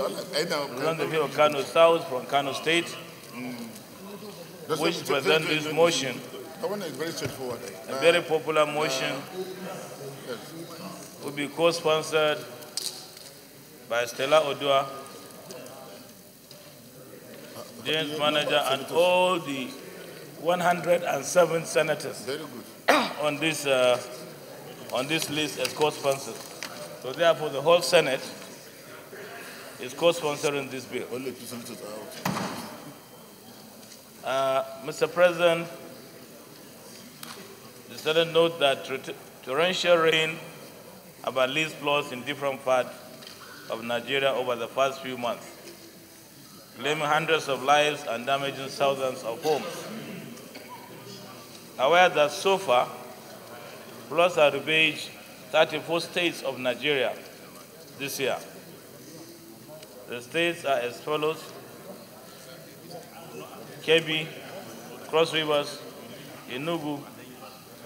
Represent the people of Kano South from Kano State, which present this motion. That one is very straightforward. A very popular motion will be co-sponsored by Stella Odua, James Manager, and all the 107 senators Very good. on this list as co-sponsors. So therefore, the whole Senate is co-sponsoring this bill. Only two senators are out. Mr. President, the Senate note that torrential rain have unleashed floods in different parts of Nigeria over the past few months, claiming hundreds of lives and damaging thousands of homes. Aware that so far, floods have ravaged 34 states of Nigeria this year. The states are as follows: Kebbi, Cross Rivers, Enugu,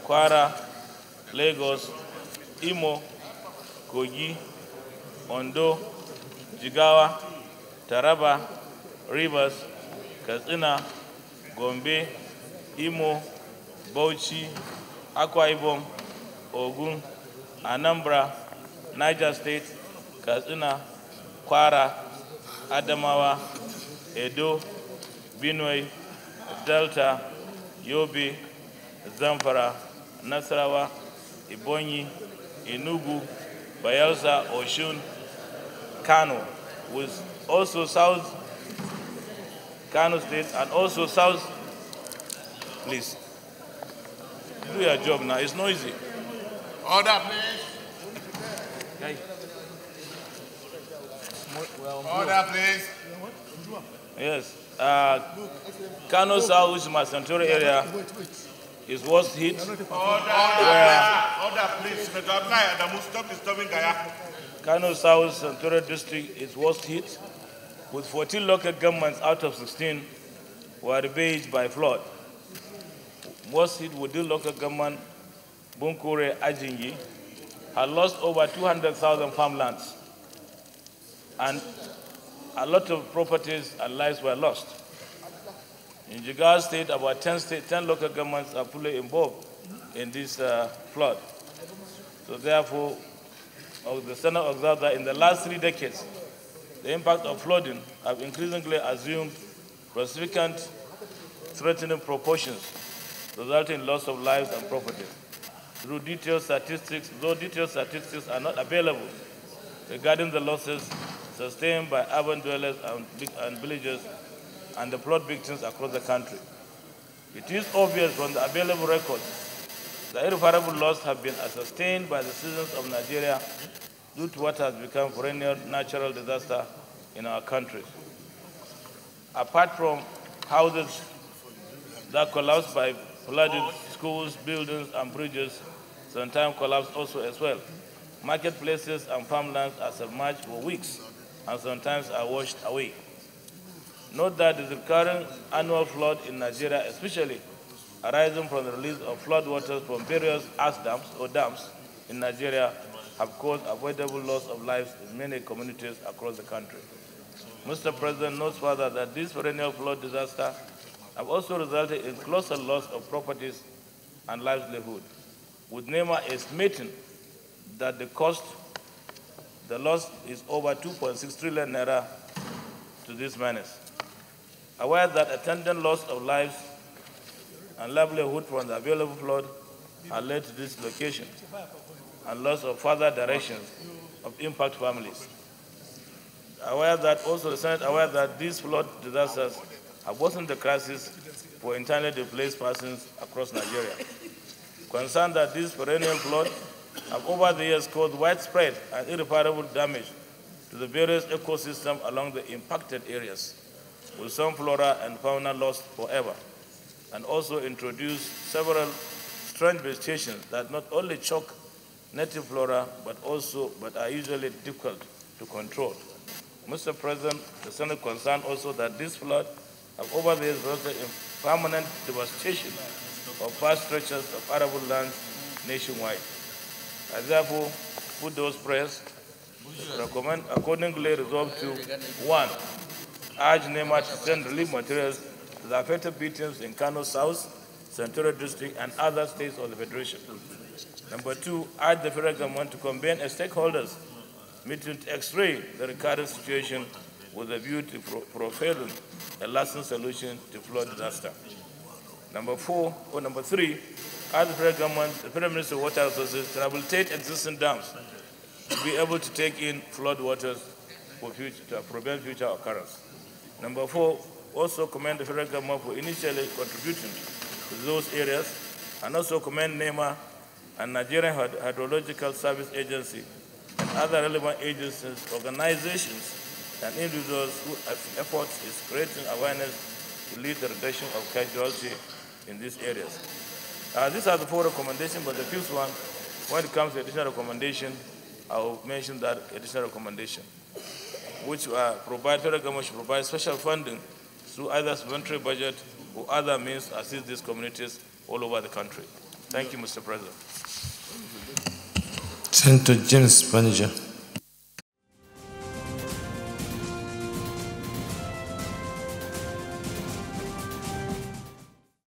Kwara, Lagos, Imo, Kogi, Ondo, Jigawa, Taraba, Rivers, Katsina, Gombe, Imo, Bauchi, Akwa Ibom, Ogun, Anambra, Niger State, Katsina, Kwara, Adamawa, Edo, Benue, Delta, Yobe, Zamfara, Nasarawa, Ebonyi, Enugu, Bayelsa, Oshun, Kano, with also South Kano State, and also South. Please do your job now. It's noisy. Order, please. Okay. Order, please. Yes. Kano South, which is my Central area, is worst hit. Order, please. Stop disturbing Gaya. Kano South Central District is worst hit, with 14 local governments out of 16 were ravaged by flood. Worst hit within local government, Bunkure Ajingi, had lost over 200,000 farmlands, and a lot of properties and lives were lost. In Jigawa State, about 10 local governments are fully involved in this flood. So therefore, the Senate observed that in the last 3 decades, the impact of flooding have increasingly assumed significant threatening proportions, resulting in loss of lives and property. Though detailed statistics are not available regarding the losses sustained by urban dwellers and villagers and the flood victims across the country. It is obvious from the available records that irreparable loss have been sustained by the citizens of Nigeria due to what has become perennial natural disaster in our country. Apart from houses that collapsed by flooded, schools, buildings, and bridges sometimes collapsed also as well. Marketplaces and farmlands are submerged for weeks and sometimes are washed away. Note that the recurring annual flood in Nigeria, especially arising from the release of flood waters from various ash dams or dams in Nigeria, have caused avoidable loss of lives in many communities across the country. Mr. President notes further that these perennial flood disasters have also resulted in colossal loss of properties and livelihood, with NEMA estimating that the loss is over 2.6 trillion naira to this menace. Aware that attendant loss of lives and livelihood from the available flood have led to this location and loss of further directions of impact families. Aware that also the Senate aware that these flood disasters have worsened the crisis for internally displaced persons across Nigeria. Concerned that these perennial floods have over the years caused widespread and irreparable damage to the various ecosystems along the impacted areas, with some flora and fauna lost forever, and also introduced several strange vegetations that not only choke native flora but are usually difficult to control. Mr. President, the Senate concerned also that this flood have over the years resulted in permanent devastation of vast stretches of arable lands nationwide. I therefore put those prayers recommend accordingly resolve to 1. Urge NEMA to send relief materials to the affected victims in Kano South, Central District, and other states of the Federation. Number 2, urge the federal government to convene a stakeholders meeting to x-ray the current situation with a view to profiling a lasting solution to flood disaster. Number 3, urge the federal government, the Federal Ministry of Water Resources, to rehabilitate existing dams to be able to take in flood waters for future, to prevent future occurrence. Number 4, also commend the federal government for initially contributing to those areas, and also commend NEMA and Nigerian Hydrological Service Agency and other relevant agencies, organizations, and individuals whose efforts is creating awareness to lead the reduction of casualty in these areas. These are the 4 recommendations, but the 5th one, when it comes to additional recommendation, I will mention that additional recommendation, which federal government should provide special funding through either supplementary budget or other means to assist these communities all over the country. Thank you, Mr. President. Senator James Manager.